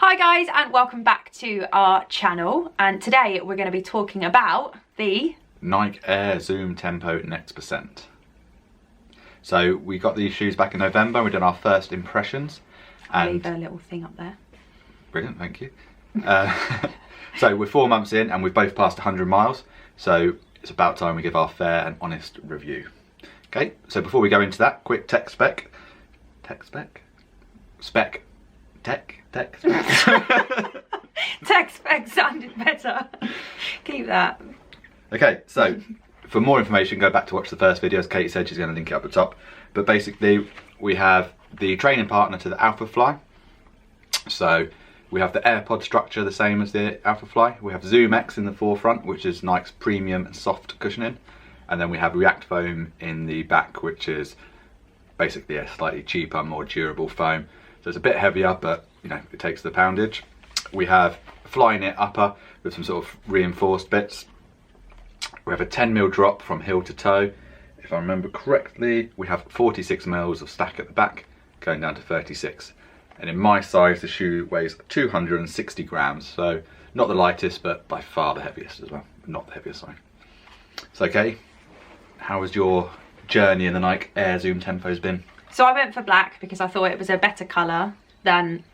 Hi guys, and welcome back to our channel, and today we're going to be talking about the Nike Air Zoom Tempo Next Percent. So we got these shoes back in November. We did our first impressions. I'll leave a little thing up there. Brilliant, thank you. So we're 4 months in and we've both passed 100 miles. So it's about time we give our fair and honest review. Okay, so before we go into that, quick tech spec. Tech spec? Spec. Tech spec. Tech spec sounded better. Keep that. Okay, so for more information, go back to watch the first video. As Katie said, she's going to link it up at the top. But basically, we have the training partner to the Alphafly. So we have the AirPod structure, the same as the Alphafly. We have ZoomX in the forefront, which is Nike's premium and soft cushioning. And then we have React Foam in the back, which is basically a slightly cheaper, more durable foam. So it's a bit heavier, but you know, it takes the poundage. We have Flyknit upper with some sort of reinforced bits. We have a 10mm drop from heel to toe. If I remember correctly, we have 46mm of stack at the back, going down to 36. And in my size, the shoe weighs 260 grams. So not the lightest, but by far the heaviest as well. Not the heaviest, sorry. So Katie, how has your journey in the Nike Air Zoom Tempos been? So I went for black because I thought it was a better colour than,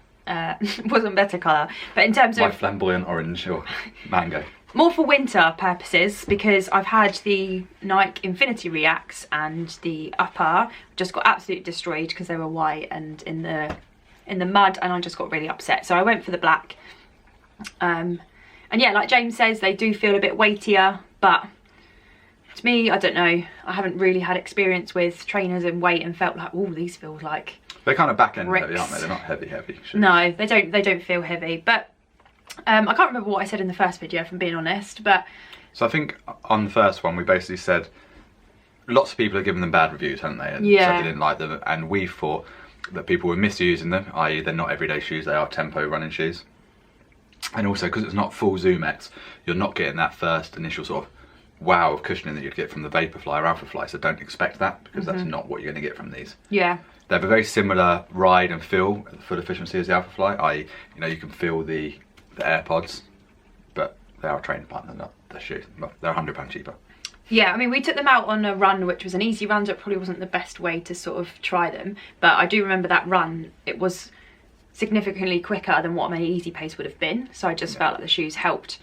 wasn't better colour, but in terms of... My flamboyant orange or mango. More for winter purposes, because I've had the Nike Infinity Reacts and the upper just got absolutely destroyed because they were white and in the mud, and I just got really upset. So I went for the black. And yeah, like James says, they do feel a bit weightier, but to me, I don't know. I haven't really had experience with trainers in weight and felt like, oh, these feel like They're kind of back end bricks. heavy, aren't they? They're not heavy shoes. No, they don't feel heavy, but I can't remember what I said in the first video, if I'm being honest, but... So I think on the first one, we basically said lots of people have given them bad reviews, haven't they? And yeah. said they didn't like them, and we thought that people were misusing them, i.e. they're not everyday shoes, they are tempo running shoes. And also, because it's not full ZoomX, you're not getting that first initial sort of wow of cushioning that you'd get from the Vaporfly or Alphafly, so don't expect that, because that's not what you're going to get from these. Yeah. They have a very similar ride and feel, full efficiency as the Alphafly, i.e. you know, you can feel the AirPods, but they are a training partner, not the shoe. Well, they're £100 cheaper. Yeah, I mean, we took them out on a run, which was an easy run, so it probably wasn't the best way to sort of try them. But I do remember that run, it was significantly quicker than what my easy pace would have been. So I just felt like the shoes helped.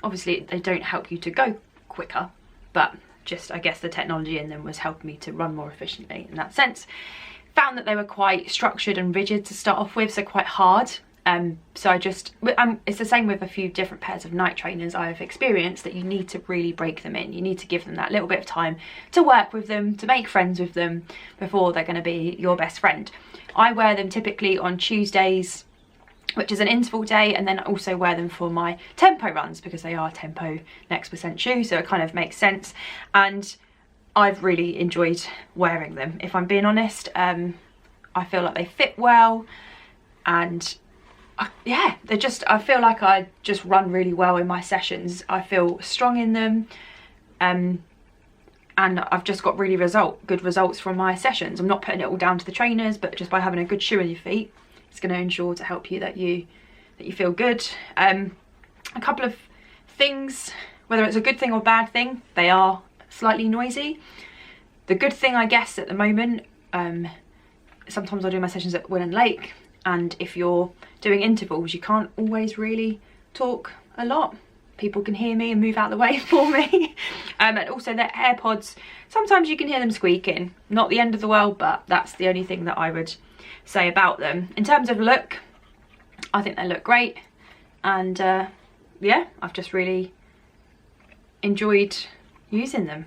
Obviously, they don't help you to go quicker, but just, I guess, the technology in them was helping me to run more efficiently in that sense. Found that they were quite structured and rigid to start off with, so quite hard. So I just, it's the same with a few different pairs of Nike trainers I've experienced, that you need to really break them in. You need to give them that little bit of time to work with them, to make friends with them before they're going to be your best friend. I wear them typically on Tuesdays, which is an interval day, and then I also wear them for my tempo runs because they are tempo next percent shoes, so it kind of makes sense. And I've really enjoyed wearing them, if I'm being honest. I feel like they fit well, and yeah, they're just, I feel like I just run really well in my sessions. I feel strong in them, and I've just got really good results from my sessions. I'm not putting it all down to the trainers, but just by having a good shoe on your feet, it's going to ensure to help you that you feel good. A couple of things, whether it's a good thing or bad thing, they are slightly noisy. The good thing, I guess, at the moment, sometimes I do my sessions at Willand Lake, and if you're doing intervals, you can't always really talk a lot. People can hear me and move out the way for me. And also their AirPods, sometimes you can hear them squeaking. Not the end of the world, but that's the only thing that I would say about them. In terms of look, I think they look great. And yeah, I've just really enjoyed using them.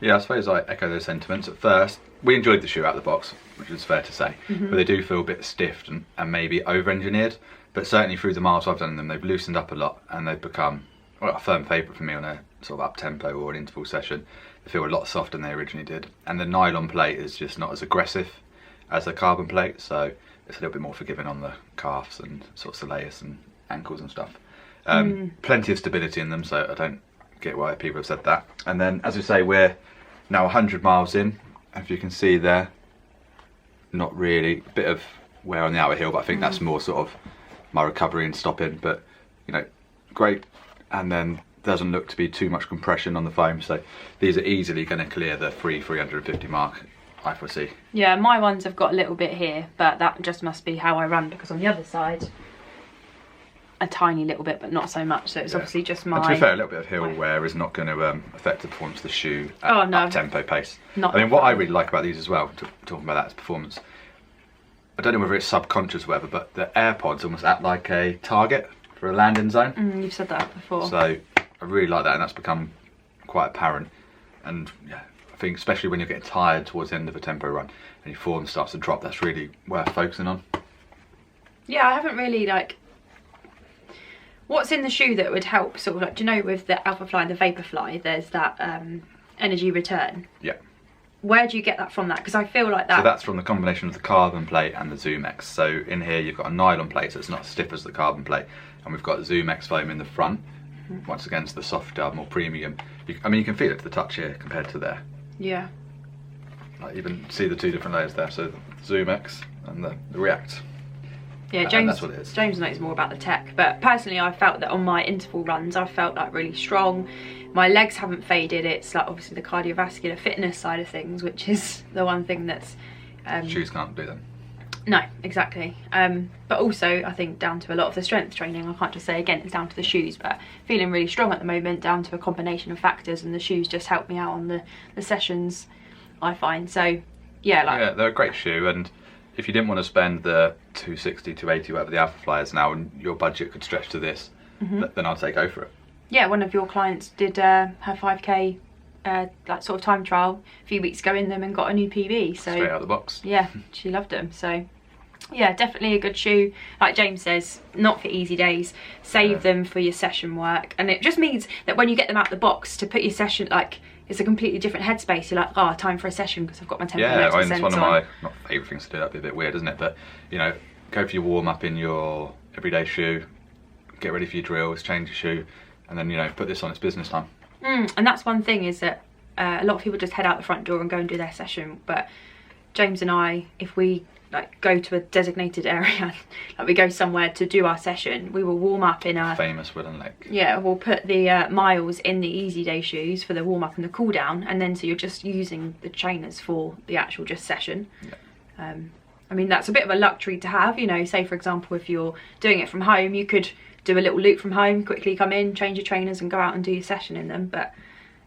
Yeah, I suppose I echo those sentiments. At first, we enjoyed the shoe out of the box, which is fair to say, but they do feel a bit stiff and maybe over-engineered. But certainly through the miles I've done them, they've loosened up a lot, and they've become, well, a firm favourite for me on a sort of up-tempo or an interval session. They feel a lot softer than they originally did. And the nylon plate is just not as aggressive as the carbon plate, so it's a little bit more forgiving on the calves and sort of soleus and ankles and stuff. Plenty of stability in them, so I don't get why people have said that. And then, as we say, we're now 100 miles in. If you can see there, not really, a bit of wear on the outer heel, but I think that's more sort of my recovery and stopping, but you know, great. And then doesn't look to be too much compression on the foam, so these are easily going to clear the 350 mark, I foresee. Yeah, my ones have got a little bit here, but that just must be how I run, because on the other side a tiny little bit, but not so much, so it's obviously just my... And to be fair, a little bit of hill wear is not going to affect the performance of the shoe at up-tempo pace. Not I mean, what I really like about these as well, talking about that as performance, I don't know whether it's subconscious or whatever, but the AirPods almost act like a target for a landing zone. You've said that before. So I really like that, and that's become quite apparent. And yeah, I think especially when you're getting tired towards the end of a tempo run and your form starts to drop, that's really worth focusing on. Yeah, I haven't really, like, what's in the shoe that would help, sort of like, do you know, with the Alphafly and the Vaporfly, there's that energy return. Yeah. Where do you get that from? That, because I feel like that... So that's from the combination of the carbon plate and the ZoomX. So in here you've got a nylon plate, so it's not as stiff as the carbon plate, and we've got ZoomX foam in the front. Once again, it's the softer, more premium. I mean, you can feel it to the touch here compared to there. Yeah. Like, you can see the two different layers there. So ZoomX and the React. Yeah, James. That's what it is. James knows more about the tech, but personally, I felt that on my interval runs, I felt like really strong. My legs haven't faded. It's like obviously the cardiovascular fitness side of things, which is the one thing that's shoes can't do them. No, exactly. But also, I think down to a lot of the strength training. I can't just say again it's down to the shoes, but feeling really strong at the moment, down to a combination of factors, and the shoes just help me out on the sessions, I find. So yeah, like, yeah, they're a great shoe, and if you didn't want to spend the 260, 280, whatever the Alphafly is now, and your budget could stretch to this, then I'd say go for it. Yeah, one of your clients did her 5k like sort of time trial a few weeks ago in them and got a new PB. So straight out of the box. Yeah, she loved them. So yeah, definitely a good shoe. Like James says, not for easy days. Save them for your session work, and it just means that when you get them out the box to put your session, like, it's a completely different headspace. You're like, oh, time for a session because I've got my tempo. Yeah, I mean, it's one of my not favourite things to do. That'd be a bit weird, isn't it? But you know, go for your warm up in your everyday shoe, get ready for your drills, change your shoe, and then, you know, put this on its business time. And that's one thing, is that a lot of people just head out the front door and go and do their session, but James and I, if we like go to a designated area, like we go somewhere to do our session, we will warm up in our famous Willen Lake. Yeah, we'll put the miles in the easy day shoes for the warm up and the cool down, and then so you're just using the trainers for the actual just session. Yeah. I mean, that's a bit of a luxury to have, you know. Say for example, if you're doing it from home, you could do a little loop from home, quickly come in, change your trainers and go out and do your session in them, but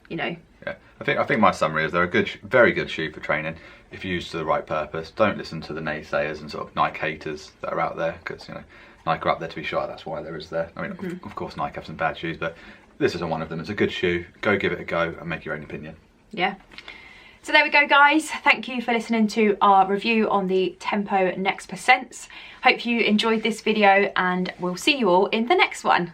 you know. Yeah, I think my summary is they're a good, very good shoe for training if used to the right purpose. Don't listen to the naysayers and sort of Nike haters that are out there, because, you know, Nike are up there to be shot. That's why there is there. I mean, of course Nike have some bad shoes, but this isn't one of them. It's a good shoe. Go give it a go and make your own opinion. Yeah. So there we go, guys. Thank you for listening to our review on the Tempo Next Percents. Hope you enjoyed this video, and we'll see you all in the next one.